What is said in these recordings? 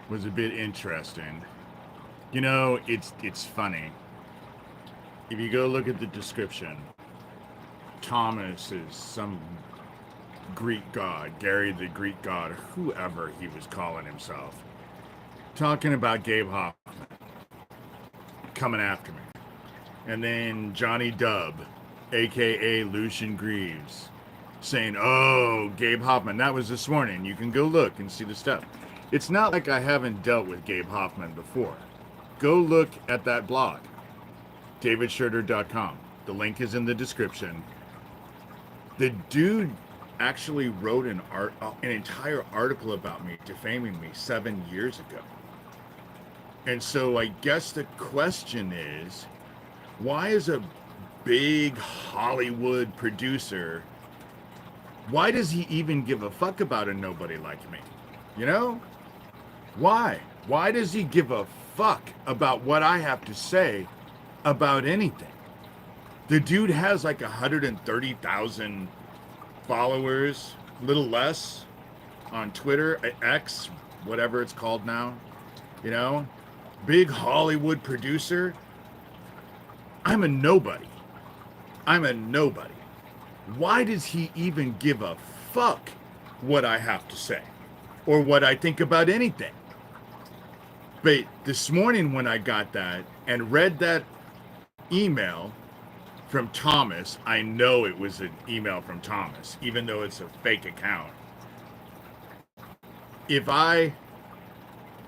was a bit interesting. You know, it's funny. If you go look at the description, Thomas is some Greek god, Gary the Greek god, or whoever he was calling himself, talking about Gabe Hoffman coming after me. And then Johnny Dub, aka Lucian Greaves, saying, "Oh, Gabe Hoffman, that was this morning. You can go look and see the stuff." It's not like I haven't dealt with Gabe Hoffman before. Go look at that blog, DavidShurter.com. The link is in the description. The dude actually wrote an entire article about me, defaming me 7 years ago. And so I guess the question is, why is a big Hollywood producer, why does he even give a fuck about a nobody like me? You know? Why? Why does he give a fuck about what I have to say about anything? The dude has like 130,000 followers, little less, on Twitter, X, whatever it's called now. You know? Big Hollywood producer. I'm a nobody. I'm a nobody. Why does he even give a fuck what I have to say or what I think about anything? But this morning when I got that and read that email from Thomas, I know it was an email from Thomas, even though it's a fake account.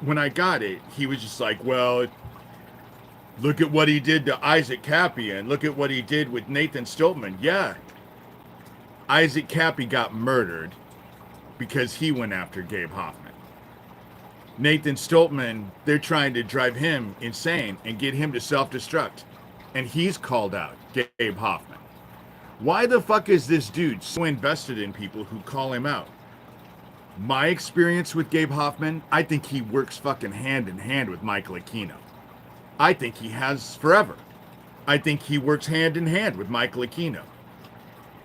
When I got it, he was just like, well, look at what he did to Isaac Kappy and look at what he did with Nathan Stoltman. Yeah, Isaac Kappy got murdered because he went after Gabe Hoffman. Nathan Stoltman, they're trying to drive him insane and get him to self-destruct. And he's called out, Gabe Hoffman. Why the fuck is this dude so invested in people who call him out? My experience with Gabe Hoffman, I think he works fucking hand in hand with Michael Aquino. I think he has forever. I think he works hand in hand with Michael Aquino.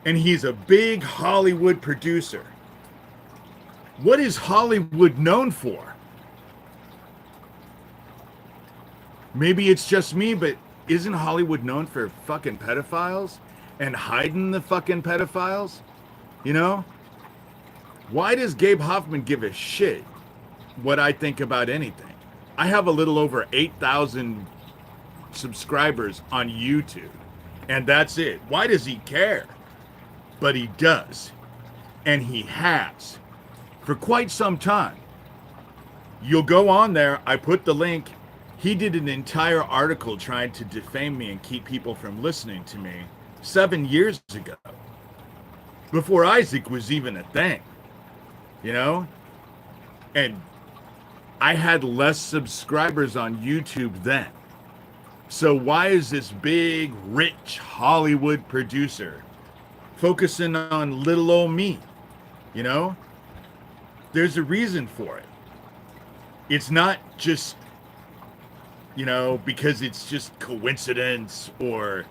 And he's a big Hollywood producer. What is Hollywood known for? Maybe it's just me, but isn't Hollywood known for fucking pedophiles and hiding the fucking pedophiles? You know? Why does Gabe Hoffman give a shit what I think about anything? I have a little over 8,000 subscribers on YouTube, and that's it. Why does he care? But he does, and he has for quite some time. You'll go on there. I put the link. He did an entire article trying to defame me and keep people from listening to me 7 years ago, before Isaac was even a thing, you know? And I had less subscribers on YouTube then. So why is this big, rich Hollywood producer focusing on little old me? You know? There's a reason for it. It's not just, you know, because it's just coincidence or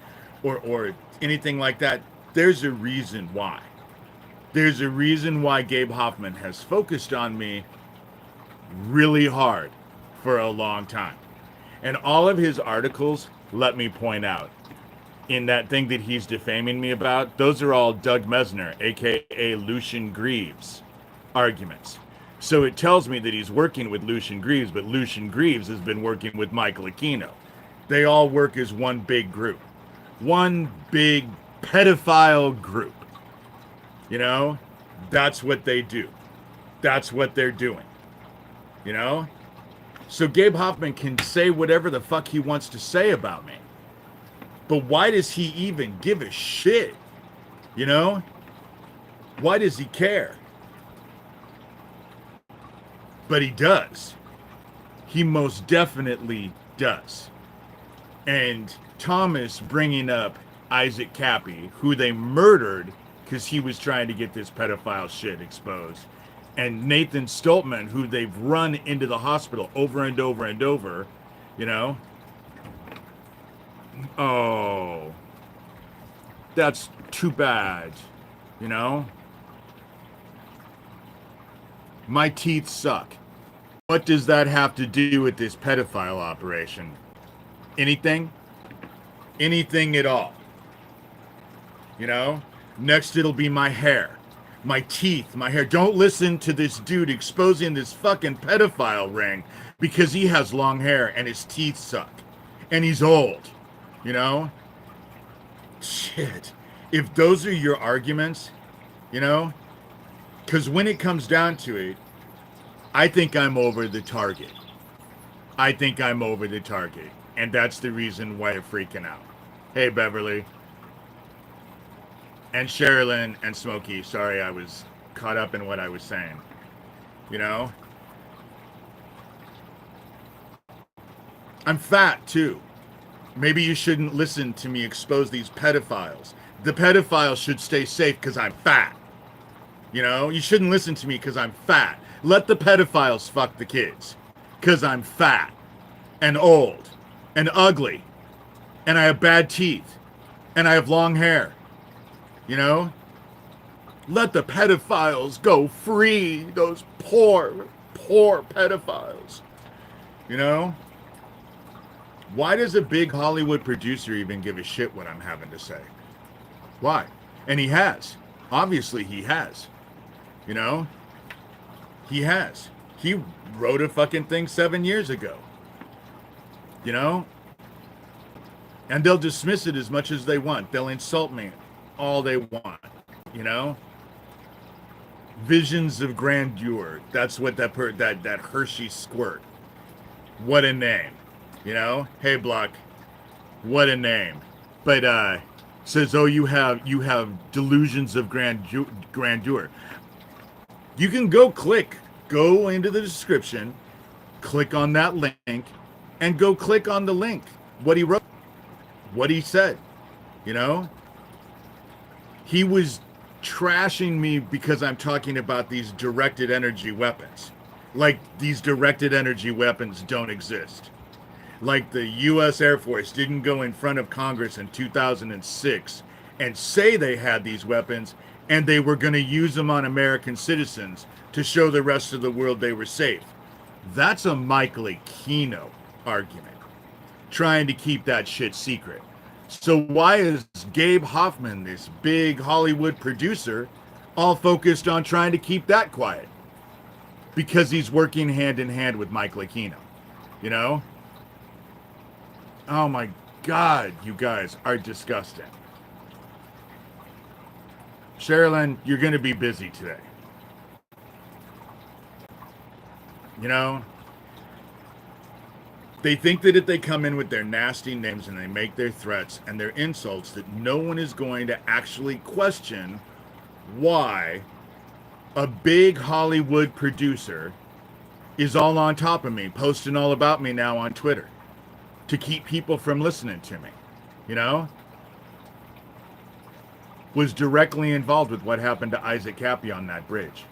anything like that. There's a reason why. There's a reason why Gabe Hoffman has focused on me really hard for a long time. And all of his articles, let me point out, in that thing that he's defaming me about, those are all Doug Mesner, aka Lucian Greaves, arguments. So it tells me that he's working with Lucian Greaves, but Lucian Greaves has been working with Michael Aquino. They all work as one big group. One big pedophile group. You know? That's what they do. That's what they're doing. You know? So Gabe Hoffman can say whatever the fuck he wants to say about me. But why does he even give a shit? You know? Why does he care? But he does. He most definitely does. And Thomas bringing up Isaac Kappy, who they murdered because he was trying to get this pedophile shit exposed, and Nathan Stoltman, who they've run into the hospital over and over and over, you know? Oh, that's too bad, you know? My teeth suck. What does that have to do with this pedophile operation? Anything? Anything at all. You know? Next it'll be my hair. My teeth, my hair. Don't listen to this dude exposing this fucking pedophile ring because he has long hair and his teeth suck. And he's old. You know? Shit. If those are your arguments, you know? Because when it comes down to it, I think I'm over the target. I think I'm over the target. And that's the reason why I'm freaking out. Hey, Beverly. And Sherilyn and Smokey. Sorry, I was caught up in what I was saying. You know? I'm fat, too. Maybe you shouldn't listen to me expose these pedophiles. The pedophiles should stay safe because I'm fat. You know? You shouldn't listen to me because I'm fat. Let the pedophiles fuck the kids. Because I'm fat. And old. And ugly. And I have bad teeth. And I have long hair. You know? Let the pedophiles go free. Those poor, poor pedophiles. You know? Why does a big Hollywood producer even give a shit what I'm having to say? Why? And he has. Obviously he has. You know? He has. He wrote a fucking thing 7 years ago. You know? And they'll dismiss it as much as they want. They'll insult me all they want. You know? Visions of grandeur. That's what that Hershey squirt. What a name. You know? Hey, Block. What a name. But says, oh, you have delusions of grandeur. You can go into the description, click on that link, and go click on the link. What he wrote, what he said. You know? He was trashing me because I'm talking about these directed energy weapons. Like these directed energy weapons don't exist. Like the U.S. Air Force didn't go in front of Congress in 2006 and say they had these weapons and they were going to use them on American citizens to show the rest of the world they were safe. That's a Michael Aquino argument, trying to keep that shit secret. So why is Gabe Hoffman, this big Hollywood producer, all focused on trying to keep that quiet? Because he's working hand in hand with Michael Aquino, you know? Oh my God, you guys are disgusting. Sherilyn, you're going to be busy today. You know? They think that if they come in with their nasty names and they make their threats and their insults, that no one is going to actually question why a big Hollywood producer is all on top of me, posting all about me now on Twitter to keep people from listening to me, you know? Was directly involved with what happened to Isaac Kappy on that bridge.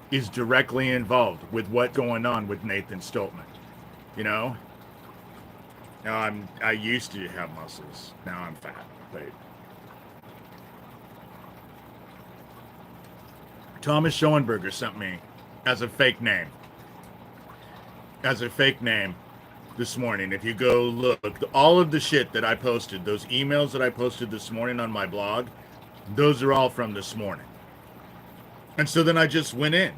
Is directly involved with what's going on with Nathan Stoltman, you know? Now I used to have muscles. Now I'm fat. But Thomas Schoenberger sent me as a fake name. As a fake name this morning. If you go look, all of the shit that I posted, those emails that I posted this morning on my blog, those are all from this morning. And so then I just went in.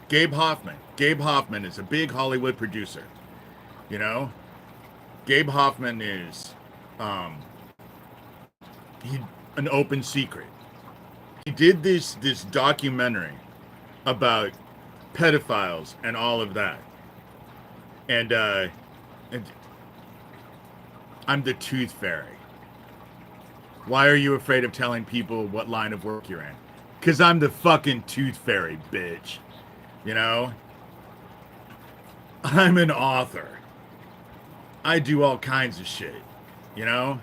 Gabe Hoffman. Gabe Hoffman is a big Hollywood producer. You know? Gabe Hoffman is an open secret. He did this documentary about pedophiles and all of that. And I'm the tooth fairy. Why are you afraid of telling people what line of work you're in? Because I'm the fucking tooth fairy, bitch. You know? I'm an author. I do all kinds of shit. You know?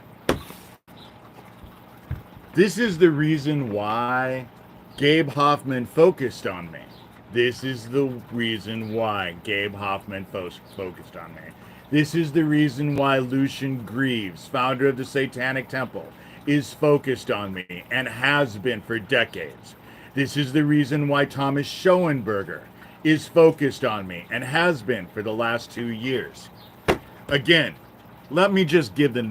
This is the reason why Gabe Hoffman focused on me. This is the reason why Gabe Hoffman focused on me. This is the reason why Lucian Greaves, founder of the Satanic Temple, is focused on me and has been for decades. This is the reason why Thomas Schoenberger is focused on me and has been for the last 2 years. Again, let me just give the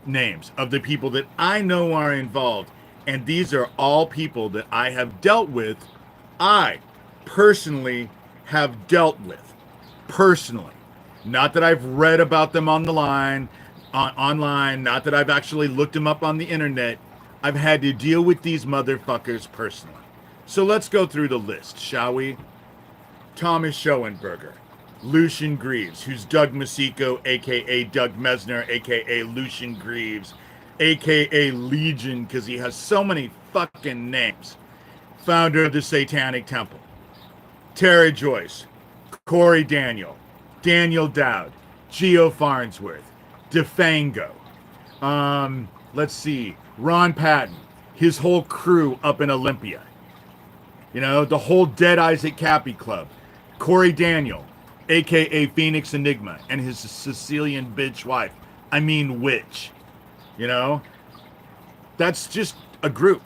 names of the people that I know are involved, and these are all people that I have dealt with. I personally have dealt with personally. Not that I've read about them on the online, not that I've actually looked them up on the internet. I've had to deal with these motherfuckers personally. So let's go through the list, shall we? Thomas Schoenberger, Lucian Greaves, who's Doug Masico, aka Doug Mesner, aka Lucian Greaves, aka Legion, because he has so many fucking names. Founder of the Satanic Temple. Tara Joyce, Corey Daniel, Daniel Dowd, Geo Farnsworth, DeFango. Let's see, Ron Patton, his whole crew up in Olympia. You know, the whole Dead Isaac Kappy Club. Corey Daniel, a.k.a. Phoenix Enigma, and his Sicilian bitch wife. I mean witch. You know? That's just a group.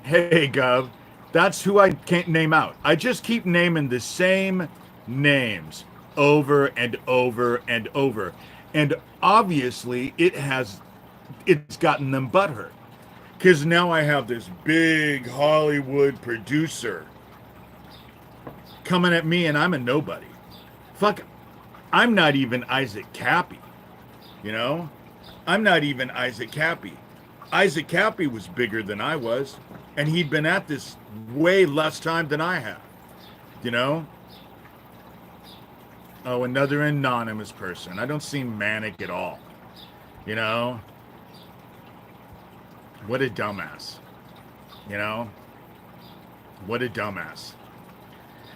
Hey, Gov. That's who I can't name out. I just keep naming the same names over and over and over. And obviously, it's gotten them butthurt. Because now I have this big Hollywood producer coming at me and I'm a nobody. Fuck, I'm not even Isaac Kappy. You know? I'm not even Isaac Kappy. Isaac Kappy was bigger than I was. And he'd been at this way less time than I have. You know? Oh, another anonymous person. I don't seem manic at all. You know? What a dumbass. You know? What a dumbass.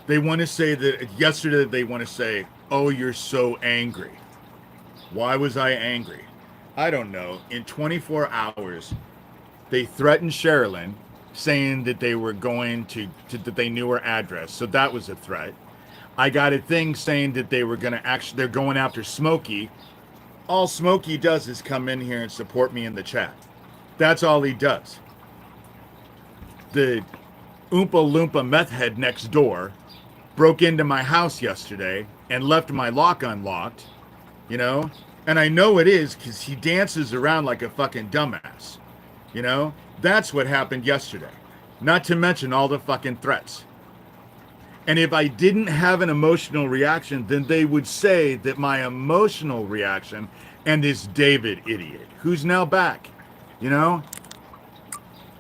They want to say that, yesterday they want to say, oh, you're so angry. Why was I angry? I don't know. In 24 hours, they threatened Sherilyn, saying that they were going to that they knew her address. So that was a threat. I got a thing saying that they were going to they're going after Smokey. All Smokey does is come in here and support me in the chat. That's all he does. The Oompa Loompa meth head next door broke into my house yesterday and left my lock unlocked, you know? And I know it is because he dances around like a fucking dumbass, you know? That's what happened yesterday. Not to mention all the fucking threats. And if I didn't have an emotional reaction, then they would say that my emotional reaction and this David idiot, who's now back, you know?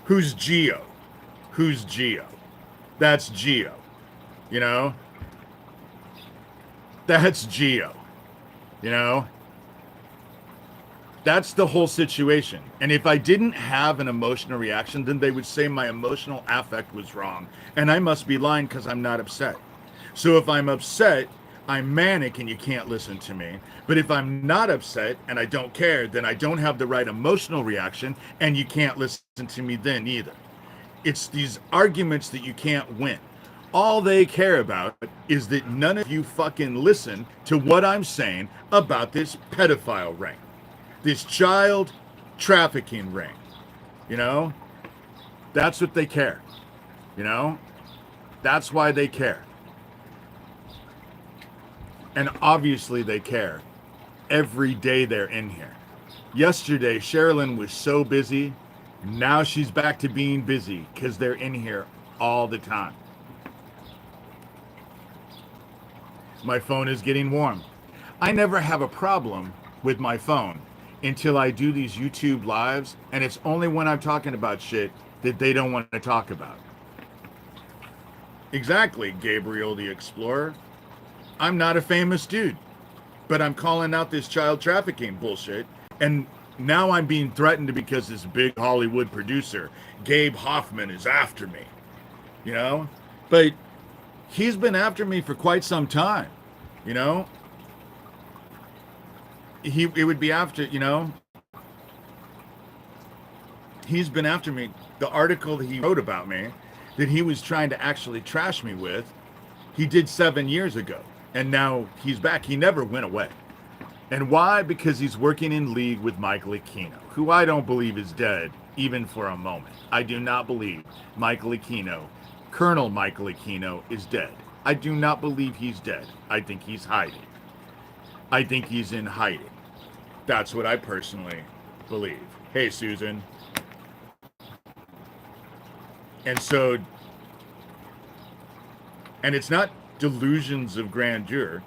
Who's Geo? Who's Geo? That's Geo. You know? That's Geo. You know? That's the whole situation. And if I didn't have an emotional reaction, then they would say my emotional affect was wrong. And I must be lying because I'm not upset. So if I'm upset, I'm manic and you can't listen to me. But if I'm not upset and I don't care, then I don't have the right emotional reaction and you can't listen to me then either. It's these arguments that you can't win. All they care about is that none of you fucking listen to what I'm saying about this pedophile ring. This child trafficking ring. You know? That's what they care. You know? That's why they care. And obviously they care. Every day they're in here. Yesterday, Sherilyn was so busy. Now she's back to being busy because they're in here all the time. My phone is getting warm. I never have a problem with my phone until I do these YouTube lives, and it's only when I'm talking about shit that they don't want to talk about. Exactly, Gabriel the Explorer. I'm not a famous dude, but I'm calling out this child trafficking bullshit, and now I'm being threatened because this big Hollywood producer, Gabe Hoffman, is after me. You know? But he's been after me for quite some time, you know? It would be after, you know? He's been after me. The article that he wrote about me, that he was trying to actually trash me with, he did 7 years ago. And now he's back. He never went away. And why? Because he's working in league with Michael Aquino, who I don't believe is dead, even for a moment. I do not believe Michael Aquino, Colonel Michael Aquino, is dead. I do not believe he's dead. I think he's hiding. I think he's in hiding. That's what I personally believe. Hey, Susan. And so, and it's not delusions of grandeur.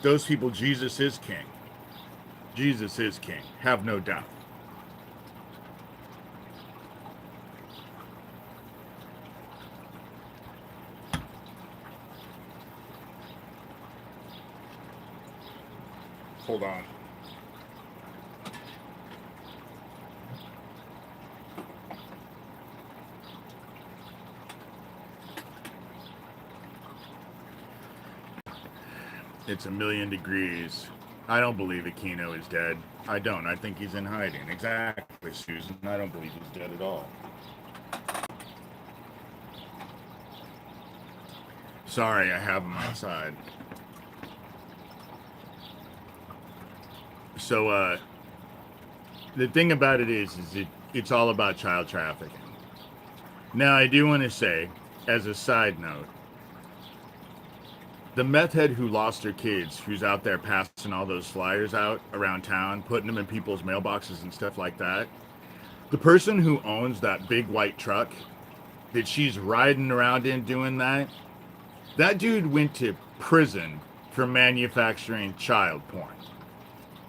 Those people, Jesus is king. Jesus is king. Have no doubt. Hold on. It's 1,000,000 degrees. I don't believe Aquino is dead. I don't. I think he's in hiding. Exactly, Susan. I don't believe he's dead at all. Sorry, I have him outside. So, the thing about it is it's all about child trafficking. Now, I do want to say, as a side note, the meth head who lost her kids, who's out there passing all those flyers out around town, putting them in people's mailboxes and stuff like that, the person who owns that big white truck that she's riding around in doing that, that dude went to prison for manufacturing child porn.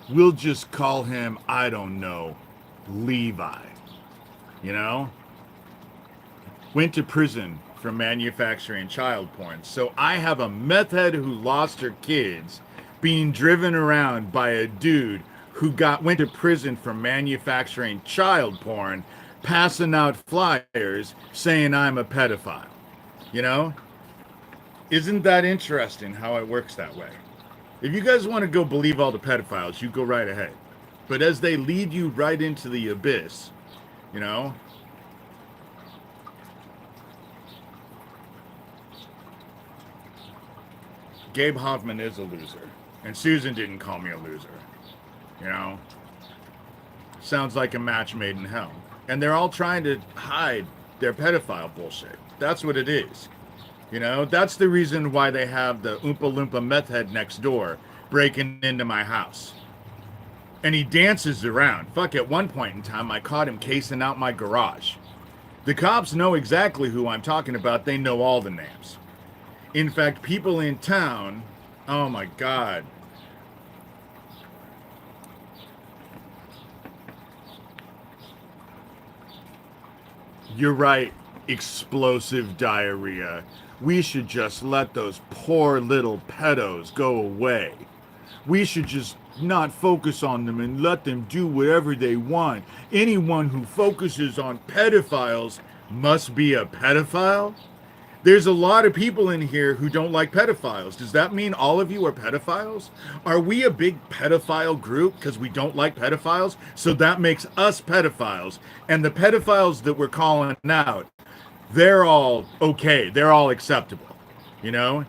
We'll just call him, I don't know, Levi. You know? Went to prison for manufacturing child porn. So I have a meth head who lost her kids being driven around by a dude who went to prison for manufacturing child porn, passing out flyers saying I'm a pedophile. You know? Isn't that interesting how it works that way? If you guys want to go believe all the pedophiles, you go right ahead. But as they lead you right into the abyss, you know? Gabe Hoffman is a loser. And Susan didn't call me a loser. You know? Sounds like a match made in hell. And they're all trying to hide their pedophile bullshit. That's what it is. You know, that's the reason why they have the Oompa Loompa meth head next door breaking into my house. And he dances around. Fuck, at one point in time, I caught him casing out my garage. The cops know exactly who I'm talking about. They know all the names. In fact, people in town, oh my God. You're right, explosive diarrhea. We should just let those poor little pedos go away. We should just not focus on them and let them do whatever they want. Anyone who focuses on pedophiles must be a pedophile? There's a lot of people in here who don't like pedophiles. Does that mean all of you are pedophiles? Are we a big pedophile group because we don't like pedophiles? So that makes us pedophiles. And the pedophiles that we're calling out, they're all okay. They're all acceptable. You know?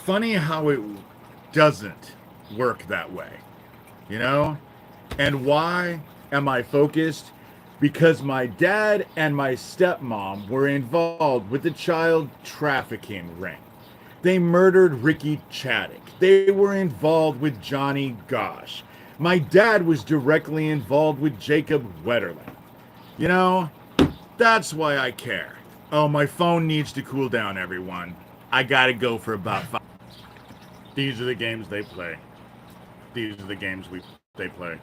Funny how it doesn't work that way. You know? And why am I focused? Because my dad and my stepmom were involved with the child trafficking ring. They murdered Ricky Chaddick. They were involved with Johnny Gosh. My dad was directly involved with Jacob Wetterling. You know? That's why I care. Oh, my phone needs to cool down, everyone. I gotta go for about 5. These are the games they play. These are the games they play.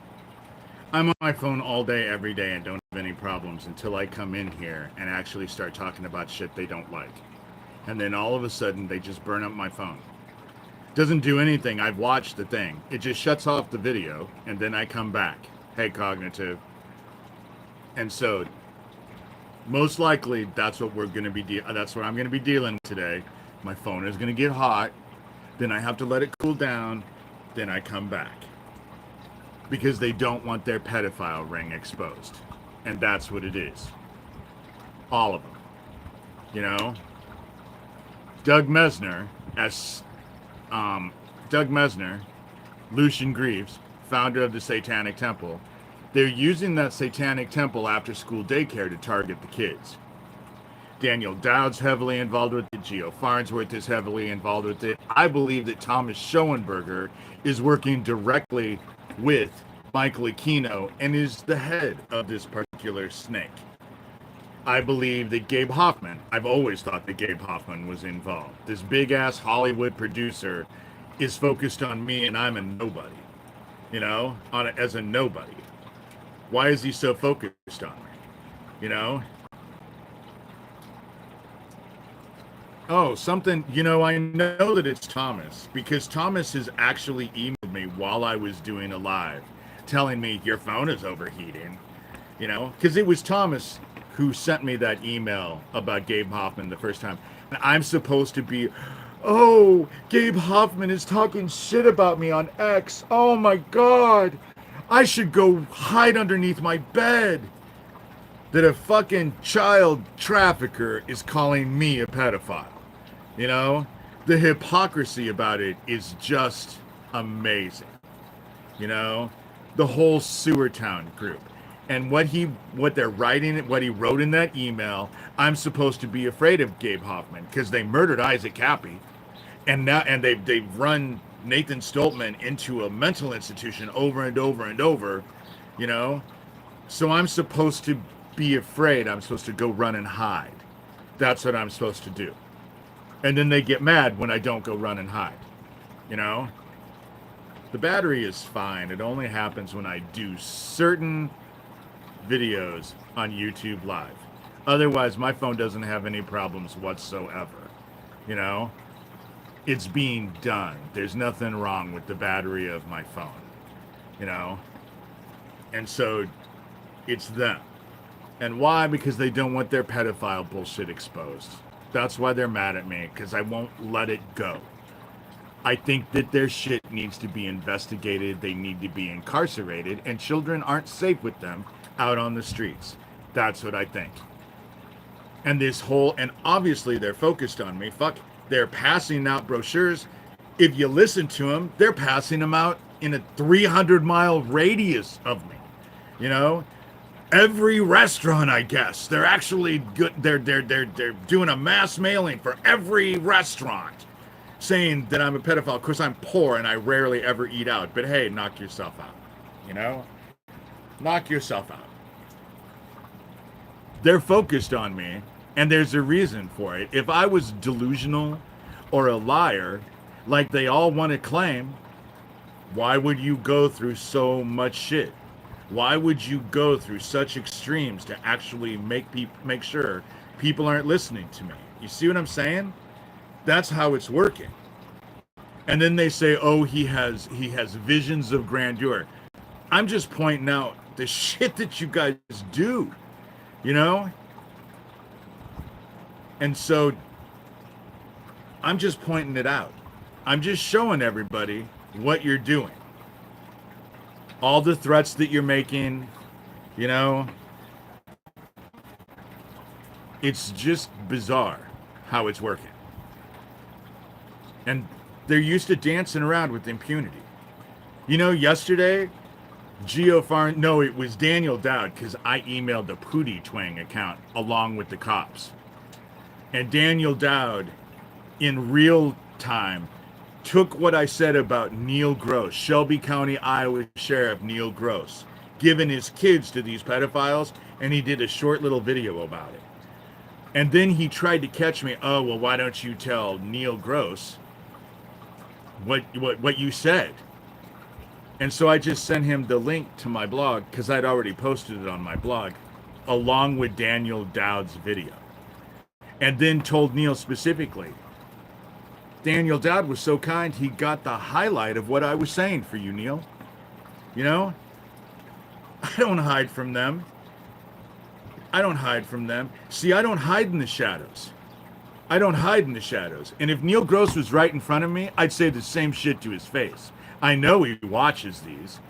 I'm on my phone all day, every day, and don't have any problems until I come in here and actually start talking about shit they don't like. And then all of a sudden, they just burn up my phone. Doesn't do anything. I've watched the thing. It just shuts off the video, and then I come back. Hey, Cognitive. And so, most likely, that's what we're going to be. That's what I'm going to be dealing with today. My phone is going to get hot. Then I have to let it cool down. Then I come back. Because they don't want their pedophile ring exposed. And that's what it is. All of them. You know? Doug Mesner, Lucian Greaves, founder of the Satanic Temple, they're using that Satanic Temple after school daycare to target the kids. Daniel Dowd's heavily involved with it. Geo Farnsworth is heavily involved with it. I believe that Thomas Schoenberger is working directly with Michael Aquino and is the head of this particular snake. I believe that Gabe Hoffman, I've always thought that Gabe Hoffman was involved. This big-ass Hollywood producer is focused on me and I'm a nobody, you know, as a nobody. Why is he so focused on me, you know? Oh, something, you know, I know that it's Thomas because Thomas has actually emailed me while I was doing a live telling me your phone is overheating, you know, because it was Thomas who sent me that email about Gabe Hoffman the first time. And I'm supposed to be, oh, Gabe Hoffman is talking shit about me on X. Oh my God. I should go hide underneath my bed. That a fucking child trafficker is calling me a pedophile. You know? The hypocrisy about it is just amazing. You know? The whole Sewer Town group. And what he wrote in that email, I'm supposed to be afraid of Gabe Hoffman because they murdered Isaac Kappy, and they've run Nathan Stoltman into a mental institution over and over and over, you know. So I'm supposed to be afraid. I'm supposed to go run and hide. That's what I'm supposed to do. And then they get mad when I don't go run and hide, you know. The battery is fine. It only happens when I do certain videos on YouTube Live. Otherwise, my phone doesn't have any problems whatsoever. You know, it's being done. There's nothing wrong with the battery of my phone. You know, and so it's them. And why? Because they don't want their pedophile bullshit exposed. That's why they're mad at me, because I won't let it go. I think that their shit needs to be investigated. They need to be incarcerated, and children aren't safe with them out on the streets. That's what I think. And obviously they're focused on me. Fuck, they're passing out brochures. If you listen to them, they're passing them out in a 300-mile radius of me. You know, every restaurant, I guess. They're actually good. They're doing a mass mailing for every restaurant saying that I'm a pedophile. Of course, I'm poor and I rarely ever eat out. But hey, knock yourself out. You know? Knock yourself out. They're focused on me, and there's a reason for it. If I was delusional or a liar, like they all want to claim, why would you go through so much shit? Why would you go through such extremes to actually make sure people aren't listening to me? You see what I'm saying? That's how it's working. And then they say, oh, he has visions of grandeur. I'm just pointing out the shit that you guys do, you know? And so I'm just pointing it out. I'm just showing everybody what you're doing. All the threats that you're making, you know? It's just bizarre how it's working. And they're used to dancing around with impunity. You know, yesterday, it was Daniel Dowd, because I emailed the Pootie Twang account along with the cops. And Daniel Dowd, in real time, took what I said about Neil Gross, Shelby County, Iowa Sheriff Neil Gross, giving his kids to these pedophiles, and he did a short little video about it. And then he tried to catch me, oh, well, why don't you tell Neil Gross what you said? And so I just sent him the link to my blog, because I'd already posted it on my blog, along with Daniel Dowd's video. And then told Neil specifically, Daniel Dowd was so kind, he got the highlight of what I was saying for you, Neil. You know? I don't hide from them. See, I don't hide in the shadows. And if Neil Gross was right in front of me, I'd say the same shit to his face. I know he watches these.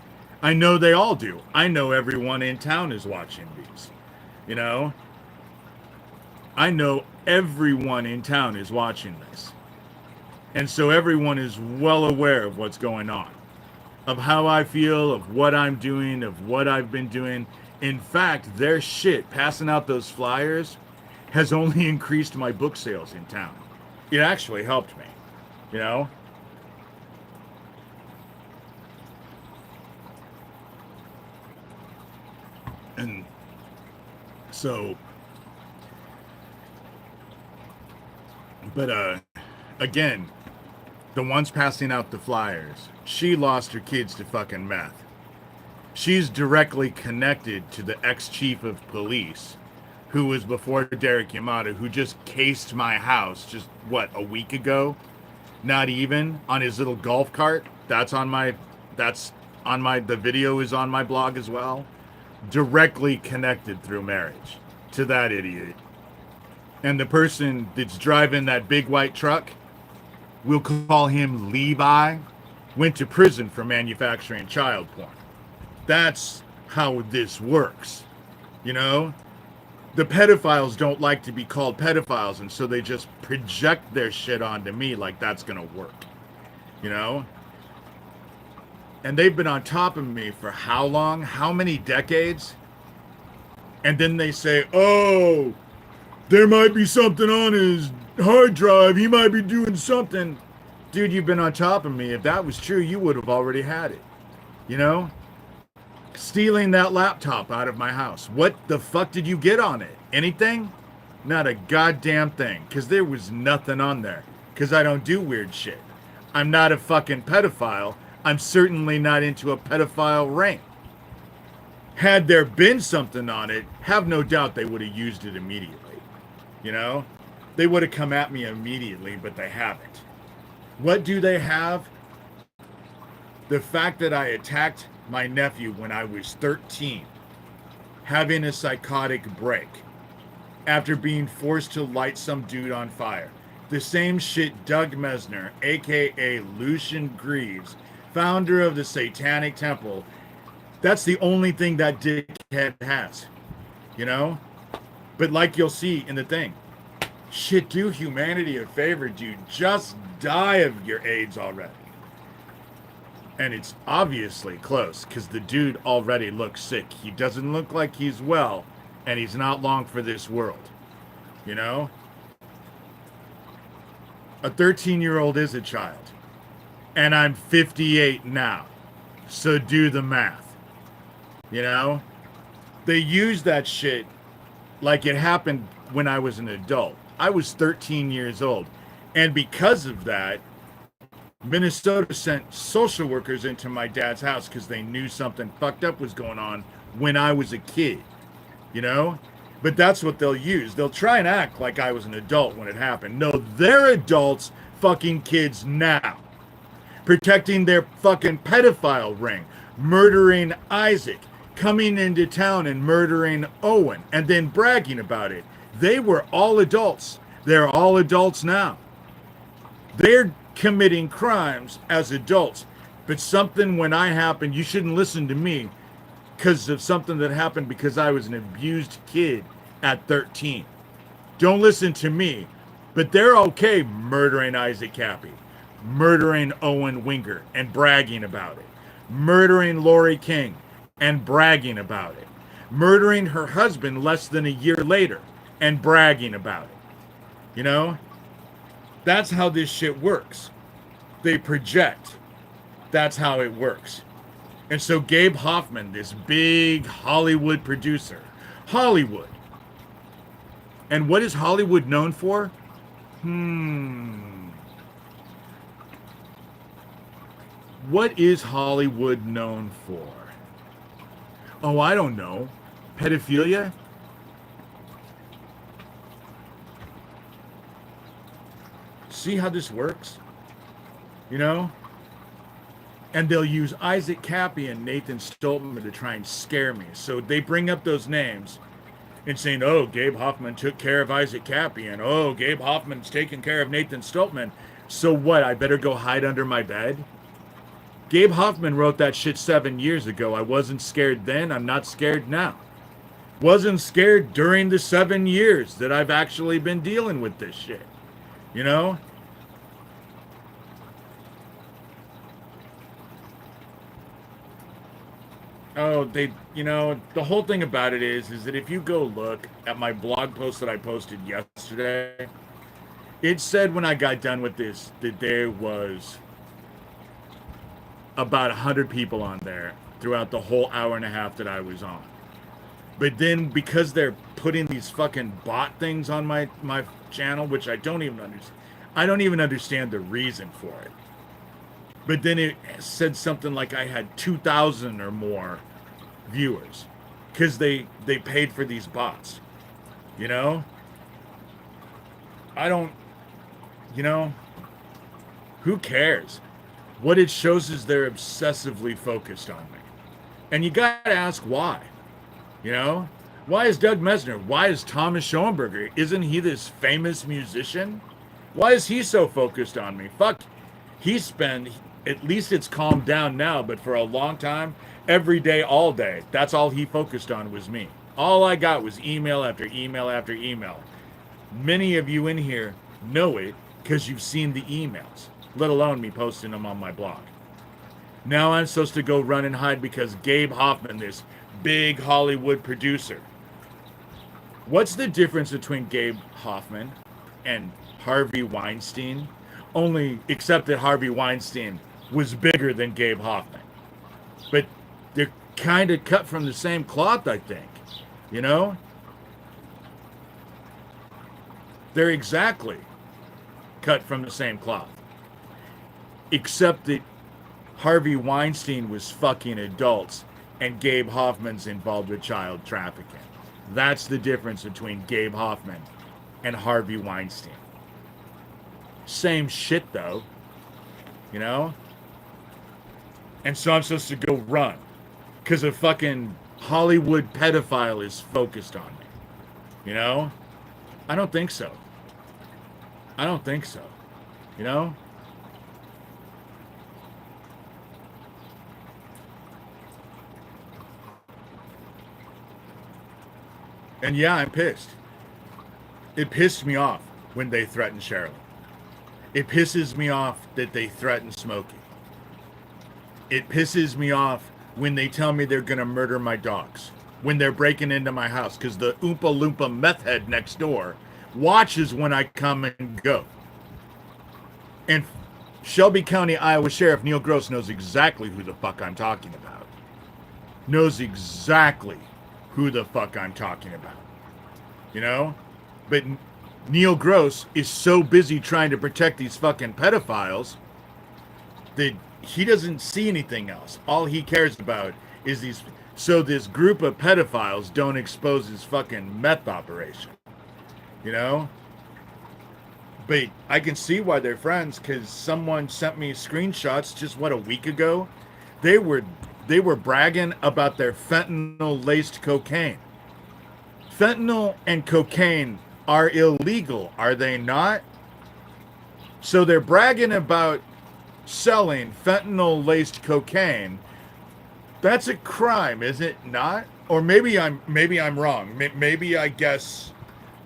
I know they all do. I know everyone in town is watching these. You know? I know everyone in town is watching this. And so everyone is well aware of what's going on, of how I feel, of what I'm doing, of what I've been doing. In fact, their shit, passing out those flyers has only increased my book sales in town. It actually helped me, you know? And so, but again, the ones passing out the flyers, she lost her kids to fucking meth. She's directly connected to the ex-chief of police, who was before Derek Yamada, who just cased my house just, what, a week ago? Not even, on his little golf cart. The video is on my blog as well. Directly connected through marriage to that idiot. And the person that's driving that big white truck, we'll call him Levi, went to prison for manufacturing child porn. That's how this works, you know? The pedophiles don't like to be called pedophiles, and so they just project their shit onto me like that's gonna work, you know? And they've been on top of me for how long? How many decades? And then they say, oh, there might be something on his hard drive. He might be doing something. Dude, you've been on top of me. If that was true, you would have already had it, you know? Stealing that laptop out of my house. What the fuck did you get on it? Anything? Not a goddamn thing. Because there was nothing on there. Because I don't do weird shit. I'm not a fucking pedophile. I'm certainly not into a pedophile ring. Had there been something on it, have no doubt they would have used it immediately. You know? They would have come at me immediately, but they haven't. What do they have? The fact that I attacked my nephew when I was 13, having a psychotic break after being forced to light some dude on fire. The same shit Doug Mesner, aka Lucian Greaves, founder of the Satanic Temple, that's the only thing that dickhead has, you know? But like you'll see in the thing, shit, do humanity a favor, dude. Just die of your AIDS already. And it's obviously close, because the dude already looks sick. He doesn't look like he's well, and he's not long for this world. You know? A 13-year-old is a child. And I'm 58 now. So do the math. You know? They use that shit like it happened when I was an adult. I was 13 years old. And because of that, Minnesota sent social workers into my dad's house because they knew something fucked up was going on when I was a kid, you know? But that's what they'll use. They'll try and act like I was an adult when it happened. No, they're adults fucking kids now. Protecting their fucking pedophile ring. Murdering Isaac. Coming into town and murdering Owen. And then bragging about it. They were all adults. They're all adults now. They're committing crimes as adults, but something when I happened, you shouldn't listen to me because of something that happened because I was an abused kid at 13. Don't listen to me, but they're okay murdering Isaac Kappy, murdering Owen Winger and bragging about it, murdering Lori King and bragging about it, murdering her husband less than a year later and bragging about it. You know? That's how this shit works. They project. That's how it works. And so Gabe Hoffman, this big Hollywood producer, Hollywood. And what is Hollywood known for? What is Hollywood known for? Oh, I don't know. Pedophilia? See how this works? You know? And they'll use Isaac Kappy and Nathan Stoltman to try and scare me. So they bring up those names and saying, oh, Gabe Hoffman took care of Isaac Kappy, and oh, Gabe Hoffman's taking care of Nathan Stoltman. So what, I better go hide under my bed? Gabe Hoffman wrote that shit 7 years ago. I wasn't scared then. I'm not scared now. Wasn't scared during the 7 years that I've actually been dealing with this shit. You know? Oh, the whole thing about it is that if you go look at my blog post that I posted yesterday, it said when I got done with this that there was about 100 people on there throughout the whole hour and a half that I was on. But then because they're putting these fucking bot things on my channel, which I don't even understand. I don't even understand the reason for it. But then it said something like I had 2,000 or more viewers because they paid for these bots. You know? I don't, you know, who cares? What it shows is they're obsessively focused on me. And you gotta ask why. You know? Why is Doug Mesner? Why is Thomas Schoenberger? Isn't he this famous musician? Why is he so focused on me? Fuck. He's been, at least it's calmed down now, but for a long time, every day, all day, that's all he focused on was me. All I got was email after email after email. Many of you in here know it because you've seen the emails, let alone me posting them on my blog. Now I'm supposed to go run and hide because Gabe Hoffman, this big Hollywood producer. What's the difference between Gabe Hoffman and Harvey Weinstein? Only except that Harvey Weinstein was bigger than Gabe Hoffman. But they're kind of cut from the same cloth, I think. You know? They're exactly cut from the same cloth. Except that Harvey Weinstein was fucking adults and Gabe Hoffman's involved with child trafficking. That's the difference between Gabe Hoffman and Harvey Weinstein. Same shit though, you know? And so I'm supposed to go run because a fucking Hollywood pedophile is focused on me. You know? I don't think so. I don't think so. You know? And yeah, I'm pissed. It pissed me off when they threatened Shirley. It pisses me off that they threaten Smokey. It pisses me off when they tell me they're gonna murder my dogs. When they're breaking into my house, because the Oompa Loompa meth head next door watches when I come and go. And Shelby County, Iowa Sheriff Neil Gross knows exactly who the fuck I'm talking about. Knows exactly who the fuck I'm talking about. You know? But Neil Gross is so busy trying to protect these fucking pedophiles that he doesn't see anything else. All he cares about is these. So this group of pedophiles don't expose his fucking meth operation. You know? But I can see why they're friends, because someone sent me screenshots just, a week ago? They were bragging about their fentanyl-laced cocaine. Fentanyl and cocaine are illegal, are they not? So they're bragging about selling fentanyl-laced cocaine. That's a crime, is it not? Or maybe I'm wrong. Maybe I guess,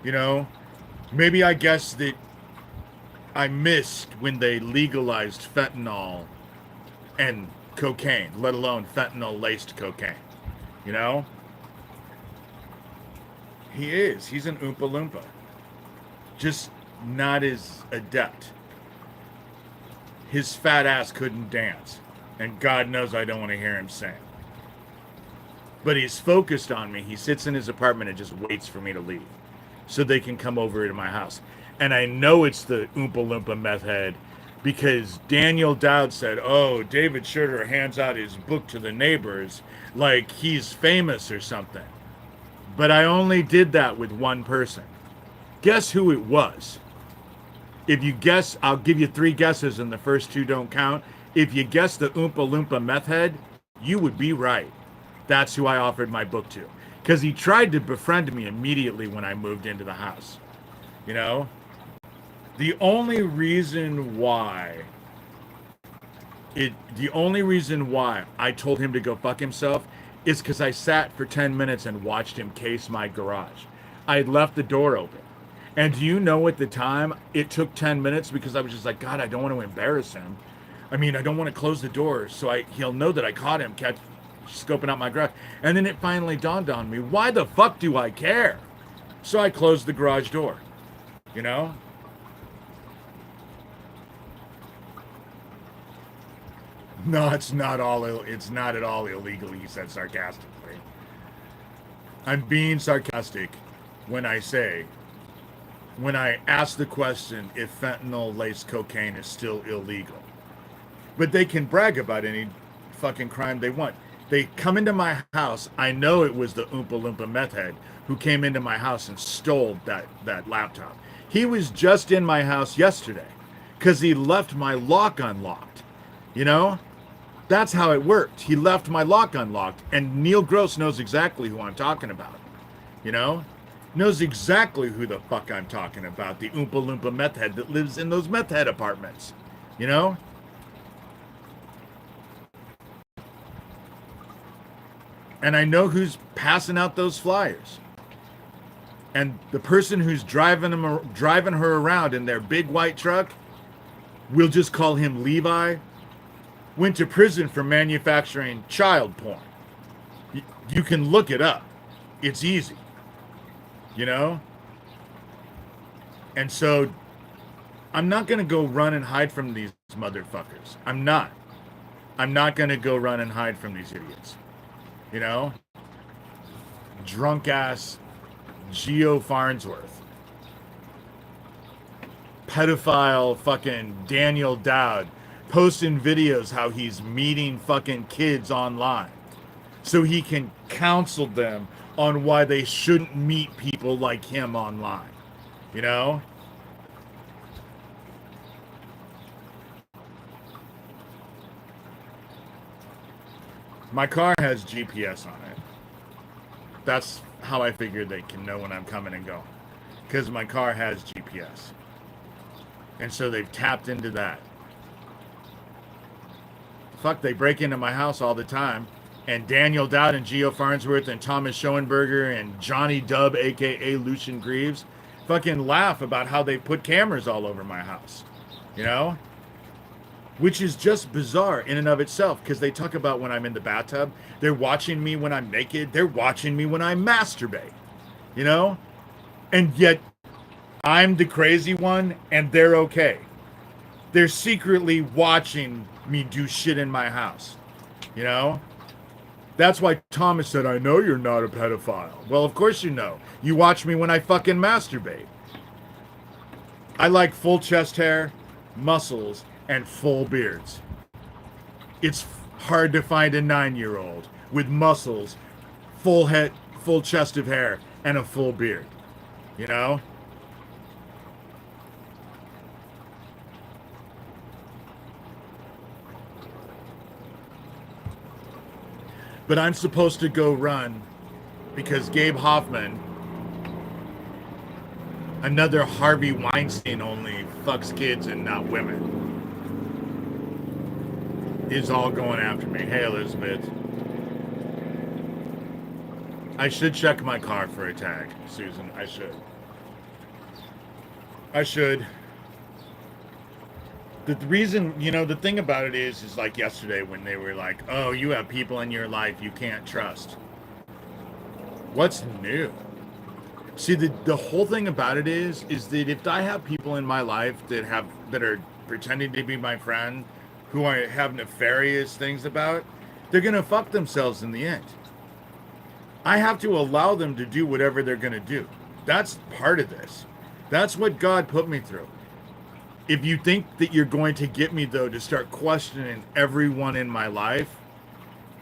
you know, maybe I guess that I missed when they legalized fentanyl and cocaine, let alone fentanyl-laced cocaine. You know? He is. He's an Oompa Loompa. Just not as adept. His fat ass couldn't dance. And God knows I don't want to hear him sing. But he's focused on me. He sits in his apartment and just waits for me to leave so they can come over to my house. And I know it's the Oompa Loompa meth head because Daniel Dowd said, oh, DavidShurter hands out his book to the neighbors like he's famous or something. But I only did that with one person. Guess who it was? If you guess, I'll give you 3 guesses and the first 2 don't count. If you guess the Oompa Loompa meth head, you would be right. That's who I offered my book to. Because he tried to befriend me immediately when I moved into the house. You know? The only reason why I told him to go fuck himself is because I sat for 10 minutes and watched him case my garage. I had left the door open. And do you know at the time, it took 10 minutes because I was just like, God, I don't want to embarrass him. I mean, I don't want to close the door so he'll know that I caught him scoping out my garage. And then it finally dawned on me, why the fuck do I care? So I closed the garage door, you know? No, it's not at all illegal, he said sarcastically. I'm being sarcastic when I ask the question if fentanyl-laced cocaine is still illegal. But they can brag about any fucking crime they want. They come into my house. I know it was the Oompa Loompa meth head who came into my house and stole that laptop. He was just in my house yesterday because he left my lock unlocked. You know? That's how it worked. He left my lock unlocked. And Neil Gross knows exactly who I'm talking about. You know? Knows exactly who the fuck I'm talking about. The Oompa Loompa meth head that lives in those meth head apartments. You know? And I know who's passing out those flyers. And the person who's driving her around in their big white truck, we'll just call him Levi, went to prison for manufacturing child porn. You can look it up. It's easy. You know? And so I'm not going to go run and hide from these motherfuckers. I'm not going to go run and hide from these idiots. You know? Drunk ass Geo Farnsworth. Pedophile fucking Daniel Dowd posting videos how he's meeting fucking kids online so he can counsel them on why they shouldn't meet people like him online. You know? My car has GPS on it. That's how I figured they can know when I'm coming and going. Because my car has GPS. And so they've tapped into that. Fuck, they break into my house all the time. And Daniel Dowd and Geo Farnsworth and Thomas Schoenberger and Johnny Dubb, a.k.a. Lucian Greaves, fucking laugh about how they put cameras all over my house. You know? Which is just bizarre in and of itself, because they talk about when I'm in the bathtub, they're watching me when I'm naked, they're watching me when I masturbate, you know? And yet, I'm the crazy one, and they're okay. They're secretly watching me do shit in my house, you know? That's why Thomas said, I know you're not a pedophile. Well, of course you know. You watch me when I fucking masturbate. I like full chest hair, muscles, and full beards. It's hard to find a 9-year-old with muscles, full head, full chest of hair, and a full beard. You know? But I'm supposed to go run because Gabe Hoffman, another Harvey Weinstein, only fucks kids and not women, is all going after me. Hey, Elizabeth. I should check my car for a tag, Susan. I should. The reason, you know, the thing about it is like yesterday when they were like, oh, you have people in your life you can't trust. What's new? See, the whole thing about it is that if I have people in my life that are pretending to be my friend, who I have nefarious things about, they're going to fuck themselves in the end. I have to allow them to do whatever they're going to do. That's part of this. That's what God put me through. If you think that you're going to get me, though, to start questioning everyone in my life,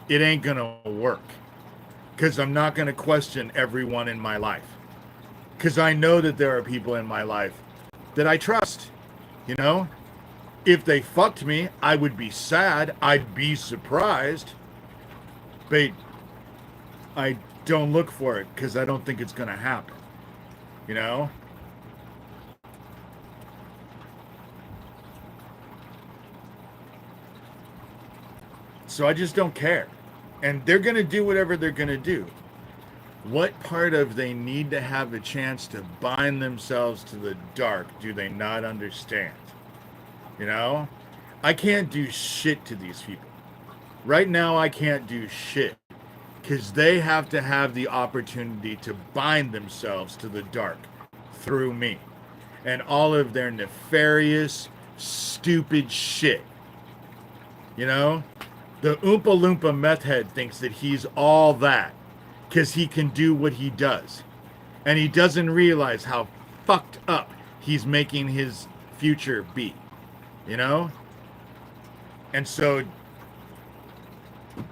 it ain't going to work. Because I'm not going to question everyone in my life. Because I know that there are people in my life that I trust, you know? If they fucked me, I would be sad. I'd be surprised. But I don't look for it because I don't think it's going to happen. You know? So I just don't care. And they're going to do whatever they're going to do. What part of they need to have a chance to bind themselves to the dark do they not understand? You know? I can't do shit to these people. Right now, I can't do shit because they have to have the opportunity to bind themselves to the dark through me and all of their nefarious, stupid shit. You know? The Oompa Loompa meth head thinks that he's all that because he can do what he does. And he doesn't realize how fucked up he's making his future be. You know? And so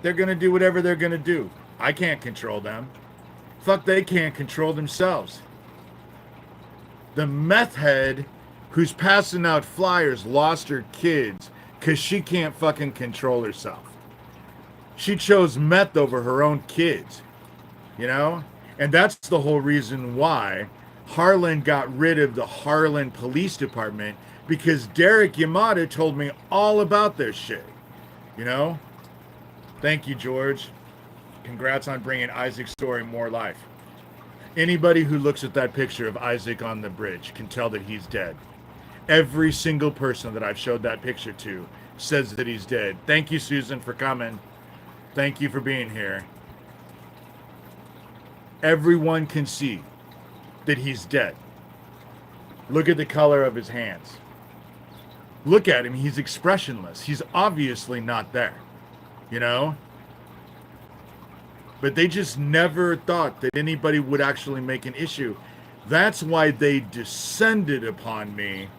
they're going to do whatever they're going to do. I can't control them. Fuck, they can't control themselves. The meth head who's passing out flyers lost her kids because she can't fucking control herself. She chose meth over her own kids, you know? And that's the whole reason why Harlan got rid of the Harlan Police Department, because Derek Yamada told me all about this shit, you know? Thank you, George. Congrats on bringing Isaac's story more life. Anybody who looks at that picture of Isaac on the bridge can tell that he's dead. Every single person that I've showed that picture to says that he's dead. Thank you, Susan, for coming. Thank you for being here. Everyone can see that he's dead. Look at the color of his hands. Look at him. He's expressionless. He's obviously not there, you know? But they just never thought that anybody would actually make an issue. That's why they descended upon me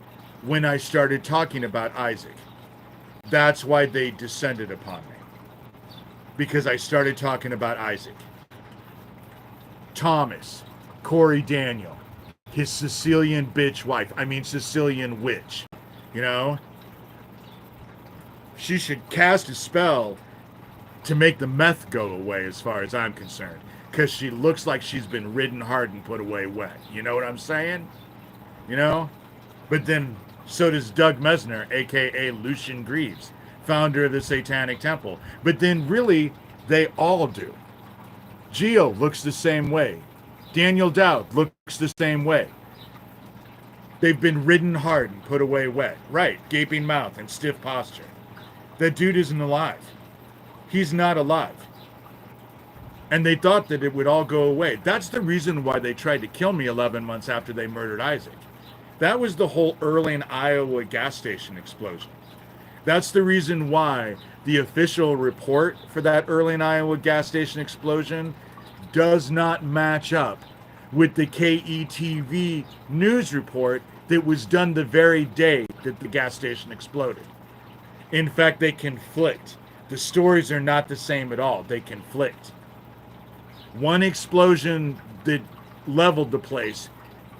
when I started talking about Isaac. That's why they descended upon me. Because I started talking about Isaac. Thomas, Corey Daniel, his Sicilian bitch wife. I mean Sicilian witch. You know? She should cast a spell to make the meth go away, as far as I'm concerned, because she looks like she's been ridden hard and put away wet. You know what I'm saying? You know? But then so does Doug Mesner, aka Lucian Greaves, founder of the Satanic Temple. But then really, they all do. Geo looks the same way. Daniel Dowd looks the same way. They've been ridden hard and put away wet. Right, gaping mouth and stiff posture. That dude isn't alive. He's not alive. And they thought that it would all go away. That's the reason why they tried to kill me 11 months after they murdered Isaac. That was the whole Earlene, Iowa gas station explosion. That's the reason why the official report for that Earlene, Iowa gas station explosion does not match up with the KETV news report that was done the very day that the gas station exploded. In fact, they conflict. The stories are not the same at all. They conflict. One explosion that leveled the place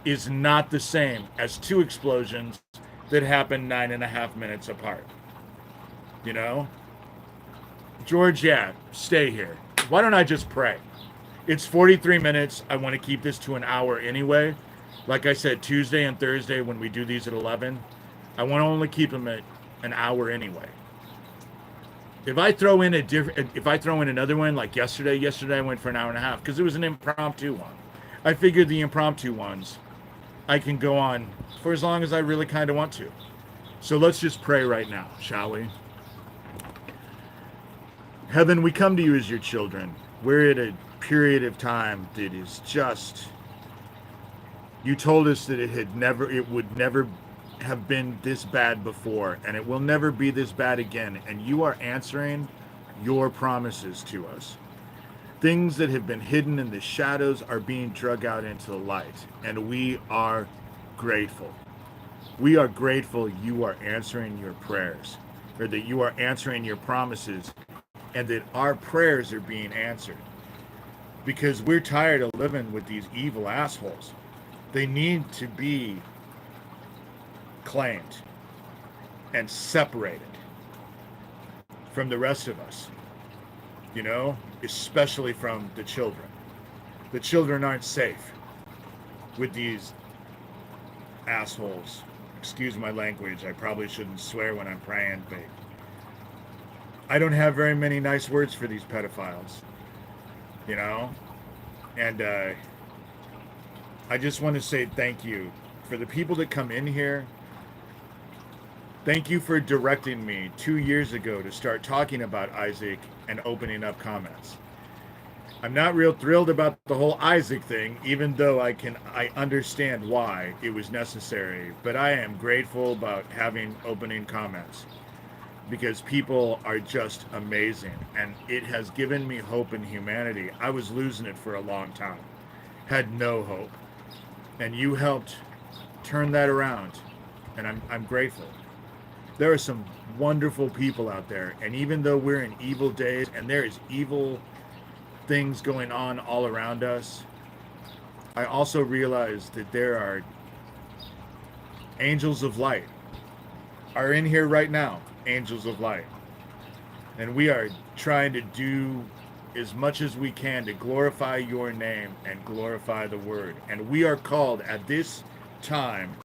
is not the same as two explosions that happened 9.5 minutes apart. You know? George, yeah, stay here. Why don't I just pray? It's 43 minutes. I want to keep this to an hour anyway. Like I said, Tuesday and Thursday when we do these at 11, I want to only keep them at an hour anyway. If I throw in another one like yesterday I went for an hour and a half because it was an impromptu one. I figured the impromptu ones I can go on for as long as I really kind of want to. So let's just pray right now, shall we? Heaven, we come to you as your children. We're at a period of time that is just, you told us that it would never have been this bad before, and it will never be this bad again, and you are answering your promises to us. Things that have been hidden in the shadows are being drug out into the light, and we are grateful. We are grateful you are answering your prayers, or that you are answering your promises, and that our prayers are being answered. Because we're tired of living with these evil assholes. They need to be claimed and separated from the rest of us, you know, especially from the children. The children aren't safe with these assholes. Excuse my language, I probably shouldn't swear when I'm praying, but I don't have very many nice words for these pedophiles, you know, and I just want to say thank you for the people that come in here Thank you for directing me 2 years ago to start talking about Isaac and opening up comments. I'm not real thrilled about the whole Isaac thing, even though I understand why it was necessary, but I am grateful about having opening comments because people are just amazing and it has given me hope in humanity. I was losing it for a long time. Had no hope. And you helped turn that around. And I'm grateful. There are some wonderful people out there, and even though we're in evil days and there is evil things going on all around us, I also realize that there are angels of light are in here right now, angels of light. And we are trying to do as much as we can to glorify your name and glorify the word. And we are called at this time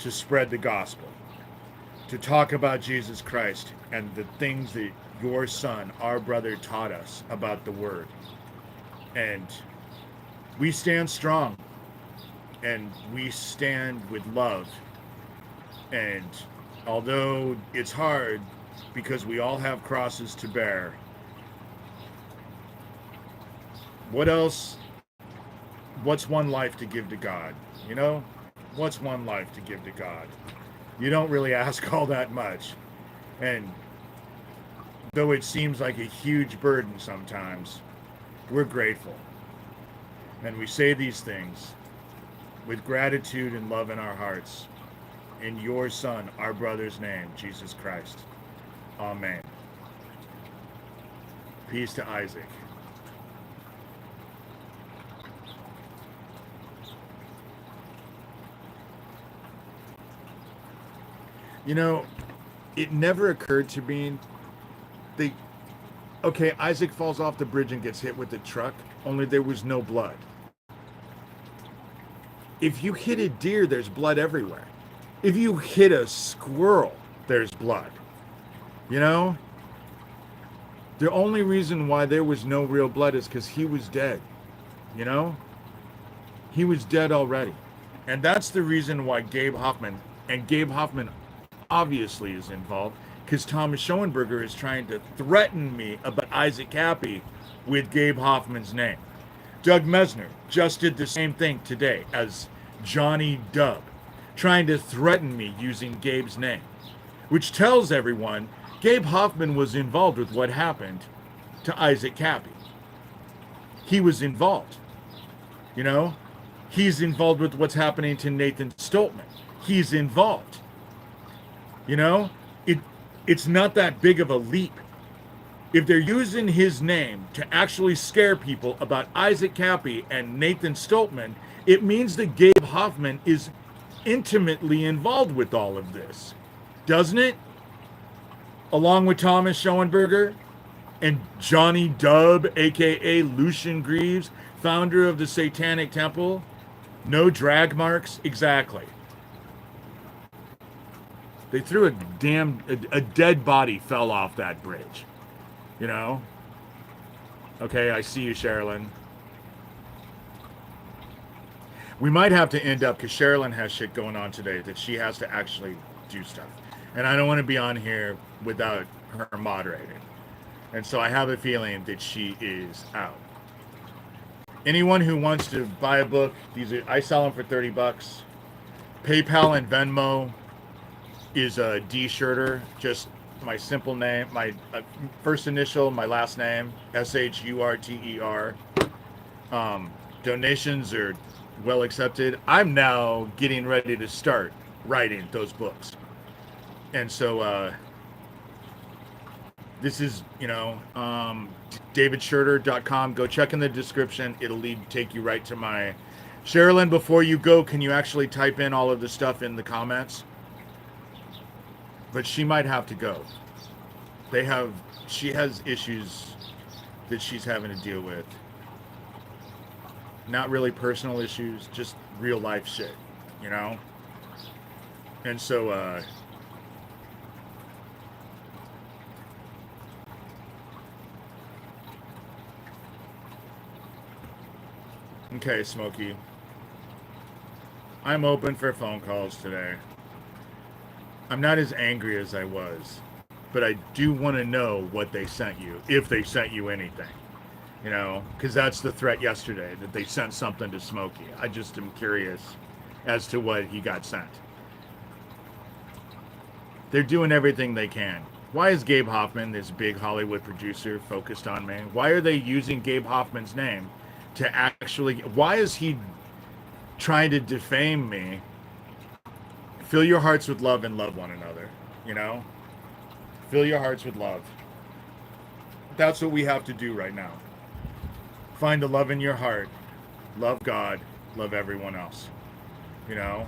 to spread the gospel, to talk about Jesus Christ and the things that your son, our brother, taught us about the word. And we stand strong and we stand with love. And although it's hard because we all have crosses to bear, what else? What's one life to give to God? You know, what's one life to give to God? You don't really ask all that much. And though it seems like a huge burden sometimes, we're grateful. And we say these things with gratitude and love in our hearts. In your son, our brother's name, Jesus Christ. Amen. Peace to Isaac. You know, it never occurred to me, okay, Isaac falls off the bridge and gets hit with the truck, only there was no blood. If you hit a deer, there's blood everywhere. If you hit a squirrel, there's blood. You know? The only reason why there was no real blood is because he was dead. You know? He was dead already. And that's the reason why Gabe Hoffman obviously is involved, because Thomas Schoenberger is trying to threaten me about Isaac Kappy with Gabe Hoffman's name. Doug Mesner just did the same thing today as Johnny Dub, trying to threaten me using Gabe's name, which tells everyone Gabe Hoffman was involved with what happened to Isaac Kappy. He was involved. You know, he's involved with what's happening to Nathan Stoltman. He's involved. You know, it's not that big of a leap. If they're using his name to actually scare people about Isaac Kappy and Nathan Stoltman, it means that Gabe Hoffman is intimately involved with all of this, doesn't it? Along with Thomas Schoenberger and Johnny Dub, aka Lucian Greaves, founder of the Satanic Temple. No drag marks, exactly. They threw a dead body fell off that bridge. You know? Okay, I see you, Sherilyn. We might have to end up, because Sherilyn has shit going on today that she has to actually do stuff. And I don't want to be on here without her moderating. And so I have a feeling that she is out. Anyone who wants to buy a book, I sell them for $30. PayPal and Venmo is DavidShurter, just my simple name, my first initial, my last name, SHURTER. Donations are well accepted. I'm now getting ready to start writing those books. And so this is, DavidShurter.com. Go check in the description. It'll take you right to my... Sherilyn, before you go, can you actually type in all of the stuff in the comments? But she might have to go. She has issues that she's having to deal with. Not really personal issues, just real life shit, you know? And so, okay, Smokey. I'm open for phone calls today. I'm not as angry as I was, but I do want to know what they sent you, if they sent you anything. You know, because that's the threat yesterday, that they sent something to Smokey. I just am curious as to what he got sent. They're doing everything they can. Why is Gabe Hoffman, this big Hollywood producer, focused on me? Why are they using Gabe Hoffman's name to actually... Why is he trying to defame me? Fill your hearts with love and love one another, you know? Fill your hearts with love. That's what we have to do right now. Find the love in your heart. Love God. Love everyone else. You know?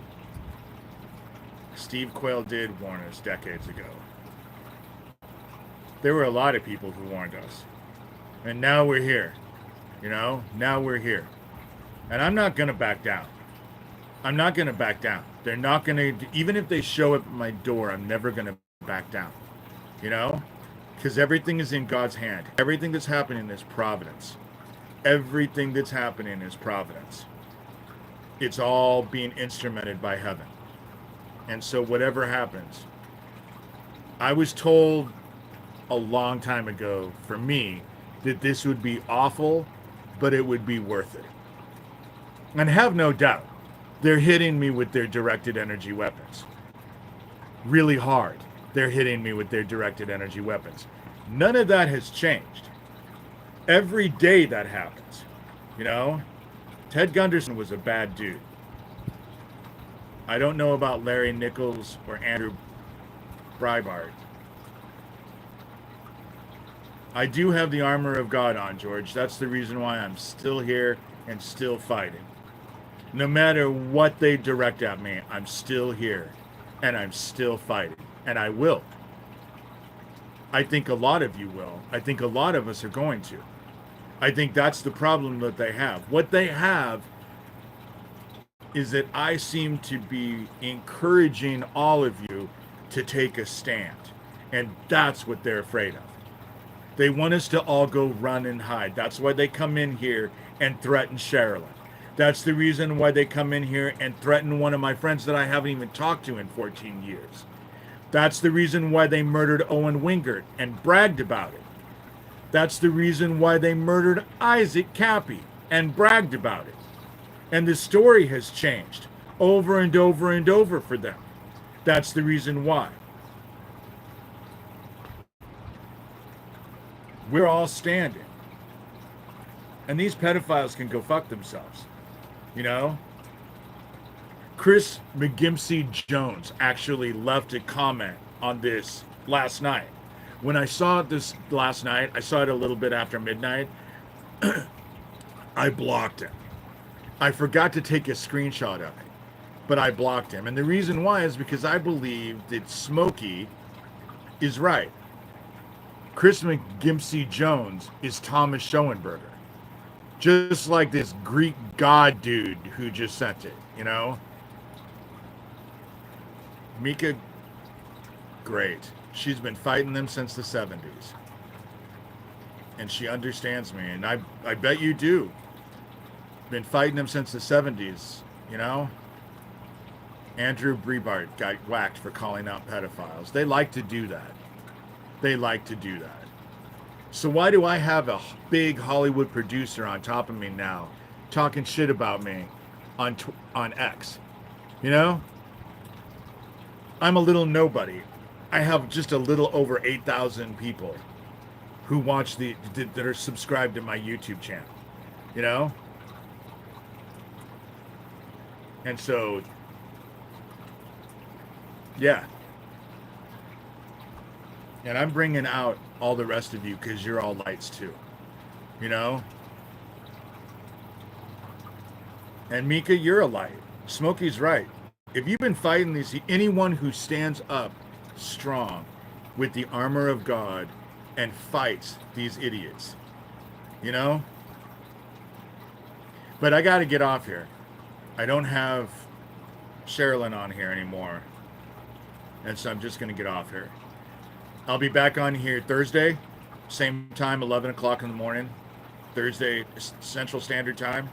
Steve Quayle did warn us decades ago. There were a lot of people who warned us. And now we're here. You know? Now we're here. And I'm not going to back down. I'm not going to back down. They're not going to... Even if they show up at my door, I'm never going to back down. You know? Because everything is in God's hand. Everything that's happening is providence. Everything that's happening is providence. It's all being instrumented by heaven. And so whatever happens, I was told a long time ago, for me, that this would be awful, but it would be worth it. And have no doubt, they're hitting me with their directed energy weapons. Really hard. They're hitting me with their directed energy weapons. None of that has changed. Every day that happens, you know? Ted Gunderson was a bad dude. I don't know about Larry Nichols or Andrew Breitbart. I do have the armor of God on, George. That's the reason why I'm still here and still fighting. No matter what they direct at me, I'm still here and I'm still fighting. And I will. I think a lot of you will. I think a lot of us are going to. I think that's the problem that they have. What they have is that I seem to be encouraging all of you to take a stand. And that's what they're afraid of. They want us to all go run and hide. That's why they come in here and threaten Sherilyn. That's the reason why they come in here and threaten one of my friends that I haven't even talked to in 14 years. That's the reason why they murdered Owen Wingert and bragged about it. That's the reason why they murdered Isaac Kappy and bragged about it. And the story has changed over and over and over for them. That's the reason why. We're all standing. And these pedophiles can go fuck themselves. You know? Chris McGimsey Jones actually left a comment on this last night. When I saw this last night, I saw it a little bit after midnight. I blocked him. I forgot to take a screenshot of it, but I blocked him. And the reason why is because I believe that Smokey is right. Chris McGimsey Jones is Thomas Schoenberger. Just like this Greek god dude who just sent it, you know? Mika, great. She's been fighting them since the 70s. And she understands me. And I bet you do. Been fighting them since the 70s, you know? Andrew Breitbart got whacked for calling out pedophiles. They like to do that. They like to do that. So why do I have a big Hollywood producer on top of me now talking shit about me on X? You know? I'm a little nobody. I have just a little over 8,000 people who watch that are subscribed to my YouTube channel, you know? And so, yeah. And I'm bringing out all the rest of you because you're all lights too, you know? And Mika, you're a light. Smokey's right. If you've been fighting these, anyone who stands up strong with the armor of God and fights these idiots, you know? But I got to get off here. I don't have Sherilyn on here anymore. And so I'm just going to get off here. I'll be back on here Thursday, same time, 11 o'clock in the morning, Thursday Central Standard Time.